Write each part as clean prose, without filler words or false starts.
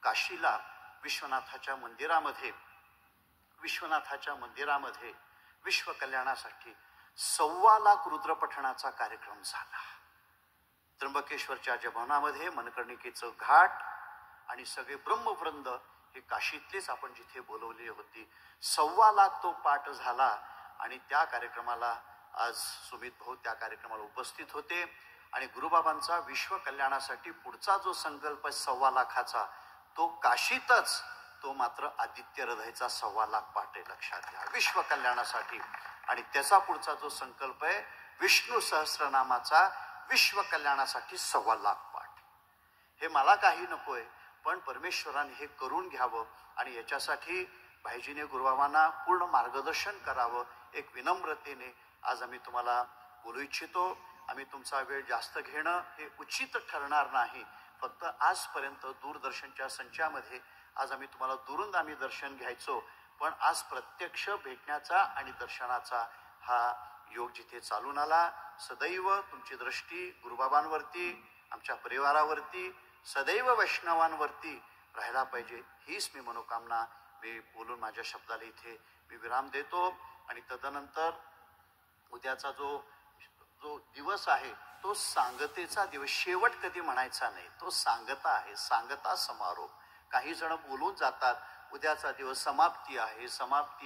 काशीला विश्वनाथाच्या मंदिरामध्ये विश्व कल्याणासाठी 1.25 लाख रुद्रपठणाचा कार्यक्रम झाला. त्र्यंबकेश्वरच्या भवनामध्ये मनकर्णिकेचं घाट आणि सगळे ब्रह्मवृंद हे काशीतलेच आपण जिथे बोलवले होते. 1.25 लाख तो पाठ झाला आणि त्या कार्यक्रमाला आज सुमित भाऊ त्या कार्यक्रमाला उपस्थित होते. आणि गुरुबाबांचा विश्व कल्याणासाठी पुढचा जो संकल्प 1.25 लाखाचा तो काशीतच, तो मात्र आदित्य हृदयचा 1.25 लाख पाठ आहे. लक्षात घ्या, विश्व कल्याणासाठी. आणि त्याचा पुढचा जो संकल्प आहे विष्णू सहस्रनामाचा विश्व कल्याणासाठी 1.25 लाख पाठ. हे मला काही नकोय, पण परमेश्वराने हे करून घ्यावं आणि याच्यासाठी भाईजीने गुरुबाबांना पूर्ण मार्गदर्शन करावं. एक विनम्रतेने आज आम्ही तुम्हाला बोलू इच्छितो. आम्ही तुमचा वेळ जास्त घेणं हे उचित ठरणार नाही. फक्त आजपर्यंत दूरदर्शनच्या संचामध्ये आज आम्ही तुम्हाला दुरून आम्ही दर्शन घ्यायचो, पण आज प्रत्यक्ष भेटण्याचा आणि दर्शनाचा हा योग जिथे चालून आला. सदैव तुमची दृष्टी गुरुबाबांवरती, आमच्या परिवारावरती, सदैव वैष्णवांवरती राहायला पाहिजे, हीच मी मनोकामना मी बोलून माझ्या शब्दाला इथे मी विराम देतो. आणि तदनंतर उद्याचा जो दिवस आहे तो सांगतेचा दिवस. शेवट कधी म्हणायचा नाही, तो सांगता आहे, सांगता समारोप. काही जण बोलून जातात उद्याचा दिवस समाप्ती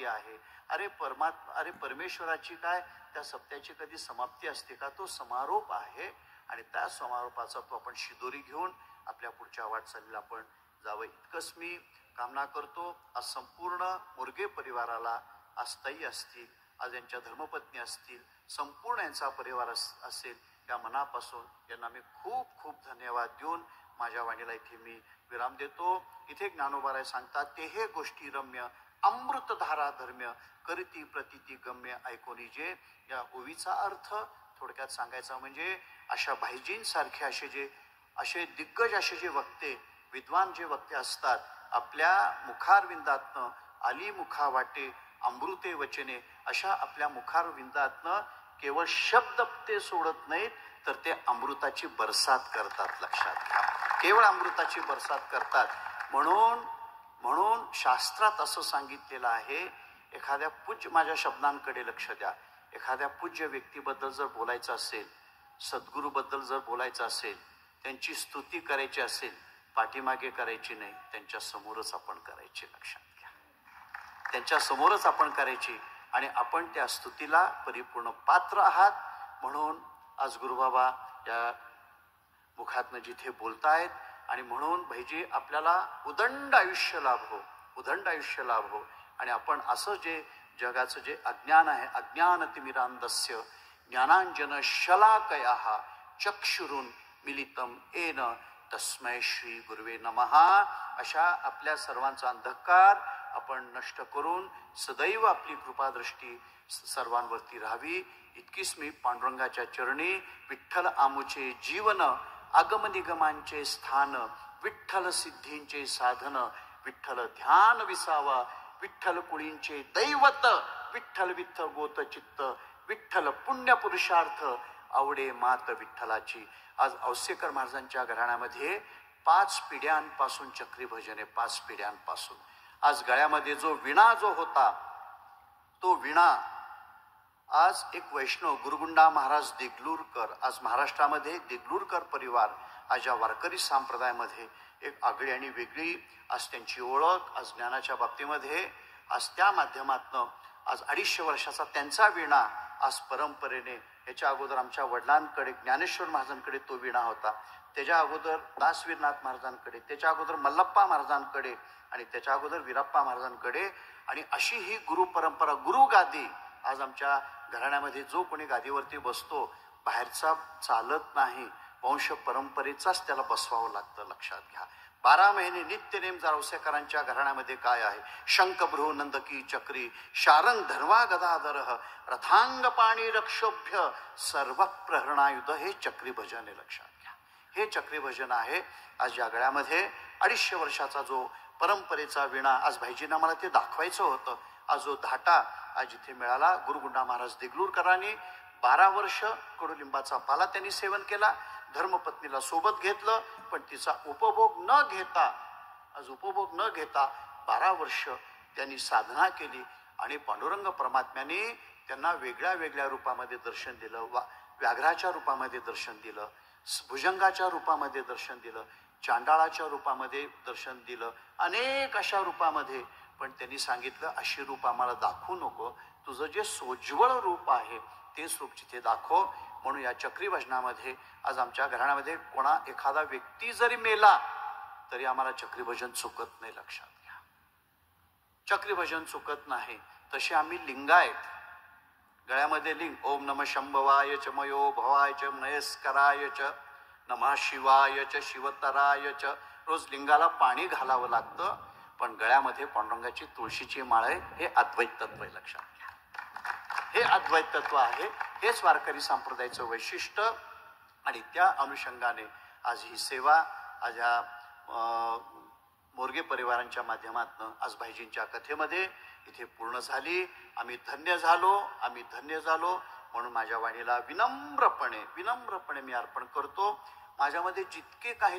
आहे. अरे परमेश्वराची काय त्या सप्त्याची कधी समाप्ती असते का? तो समारोप आहे आणि त्या समारोपाचा तो आपण शिदोरी घेऊन आपल्या पुढच्या वाटचालीला आपण जावं, इतकंच मी कामना करतो. आज संपूर्ण मुरगे परिवाराला, आज ताई असतील, आज यांच्या धर्मपत्नी असतील, संपूर्ण यांचा परिवार असेल, त्या मनापासून यांना मी खूप खूप धन्यवाद देऊन माझ्या वाणीला इथे मी विराम देतो. इथे ज्ञानोबाराय सांगतात, ते हे गोष्टी रम्य अमृतधारा धर्म्य करीती प्रतीती गम्य ऐकोनी जे. या ओवीचा अर्थ थोडक्यात सांगायचा म्हणजे अशा भाईजींसारखे असे दिग्गज असे जे वक्ते, विद्वान जे वक्ते असतात, आपल्या मुखारविंदातनं आली मुखा वाटे अमृते वचने, अशा आपल्या मुखारविंदातनं केवळ शब्द ते सोडत नाहीत, तर ते अमृताची बरसात करतात. लक्षात घ्या, केवळ अमृताची बरसात करतात. म्हणून शास्त्रात असं सांगितलेलं आहे, एखाद्या पूज्य, माझ्या शब्दांकडे लक्ष द्या, एखाद्या पूज्य व्यक्तीबद्दल जर बोलायचं असेल, सद्गुरूबद्दल जर बोलायचं असेल, त्यांची स्तुती करायची असेल, पाठीमागे करायची नाही, त्यांच्या समोरच आपण करायची. लक्षात घ्या, त्यांच्या समोरच आपण करायची आणि आपण त्या स्तुतीला परिपूर्ण पात्र आहात. म्हणून आज गुरुबाबा या मुखातनं जिथे बोलतायत आणि म्हणून भाईजी आपल्याला उदंड आयुष्य लाभो आणि आपण असं जे जगाचं जे अज्ञान आहे, अज्ञानतिमिरांधस्य ज्ञानांजन शलाकयाः चक्षुरुन मिलितम येन तस्मै श्री गुरुवे नमः. अशा आपल्या सर्वांचा अंधकार आपण नष्ट करून सदैव आपली कृपादृष्टी सर्वांवरती राहावी, इतकीच मी पांडुरंगाच्या चरणी. विठ्ठल आमुचे जीवन, आगम निगमांचे स्थान, विठ्ठल सिद्धींचे साधन, विठ्ठल ध्यान विसावा, विठ्ठल कुळींचे दैवत, विठ्ठल विठ्ठल गोत चित्त, विठ्ठल पुण्य पुरुषार्थ आवडे मात विठ्ठलाची. आज औसेकर महाराजांच्या घराण्यामध्ये 5 पिढ्यांपासून चक्री भजन आहे. 5 पिढ्यांपासून. आज गळ्यामध्ये जो विणा जो होता, तो विणा आज एक वैष्णव गुरुगुंडा महाराज देगलूरकर, आज महाराष्ट्रामध्ये देगलूरकर परिवार आज या वारकरी संप्रदायामध्ये एक आगळी आणि वेगळी आज त्यांची ओळख, आज ज्ञानाच्या बाबतीमध्ये आज त्या माध्यमातनं आज 250 वर्षाचा त्यांचा विणा आज परंपरेने, याच्या अगोदर आमच्या वडिलांकडे ज्ञानेश्वर महाराजांकडे तो विणा होता, त्याच्या अगोदर दासवीरनाथ महाराजांकडे, त्याच्या अगोदर मल्लप्पा महाराजांकडे आणि त्याच्या अगोदर वीरप्पा महाराजांकडे. आणि अशी ही गुरु परंपरा, गुरु गादी आज आमच्या घराण्यामध्ये जो कोणी गादीवरती बसतो बाहेरचा चालत नाही, वंश परंपरेचाच त्याला बसवावं लागतं. लक्षात घ्या, 12 महिने नित्यनेम जारवसेकरांच्या घराण्यामध्ये काय आहे, शंखभ्रू नंदकी चक्री, शारंग धर्वा गदाधर, रथांग पाणी रक्षोभ्य, सर्व प्रहरणायुध, हे चक्री भजन आहे. लक्षात घ्या, हे चक्री भजन आहे. आज या गळ्यामध्ये 250 वर्षाचा जो परंपरेचा विणा, आज भाईजींना मला ते दाखवायचं होतं. आज जो धाटा आज इथे मिळाला, गुरुगुंडा महाराज देगलूरकरांनी 12 वर्ष कडुलिंबाचा पाला त्यांनी सेवन केला, धर्मपत्नीला सोबत घेतलं, पण तिचा उपभोग न घेता आज उपभोग न घेता 12 वर्ष त्यांनी साधना केली आणि पांडुरंग परमात्म्याने त्यांना वेगळ्या वेगळ्या रूपामध्ये दर्शन दिलं. व्याघ्राच्या रूपामध्ये दर्शन दिलं, भुजंगाच्या रूपामध्ये दर्शन दिलं, चांडाळाच्या रूपामध्ये दर्शन दिलं, अनेक अशा रूपामध्ये. पण त्यांनी सांगितलं अशी रूप आम्हाला दाखवू नको, तुझं जे सोज्वळ रूप आहे ते रूप जिथे दाखव. म्हणून या चक्री भजनामध्ये आज आमच्या घराण्यामध्ये एखादा व्यक्ती जरी मेला तरी आम्हाला चक्री भजन चुकत नाही. लक्षात घ्या, चक्री भजन चुकत नाही. तसे आम्ही लिंगायत, गळ्यामध्ये लिंग, ओम नम शंभवाय च मयो भवाय च नयस्कराय च नमः शिवाय च शिवतराय च. रोज लिंगाला पाणी घालावं लागतं, पण गळ्यामध्ये पांडुरंगाची तुळशीची माळ आहे. हे अद्वैत तत्व आहे. लक्षात घ्या, हे अद्वैत तत्व आहे. हेच वारकरी संप्रदायाचं वैशिष्ट्य. आणि त्या अनुषंगाने आज ही सेवा आज ह्या मोरगे परिवारांच्या माध्यमातून आज भाईजींच्या कथेमध्ये इथे पूर्ण झाली. आम्ही धन्य झालो. म्हणून माझ्या वाणीला विनम्रपणे मी अर्पण करतो. माझ्यामध्ये जितके काही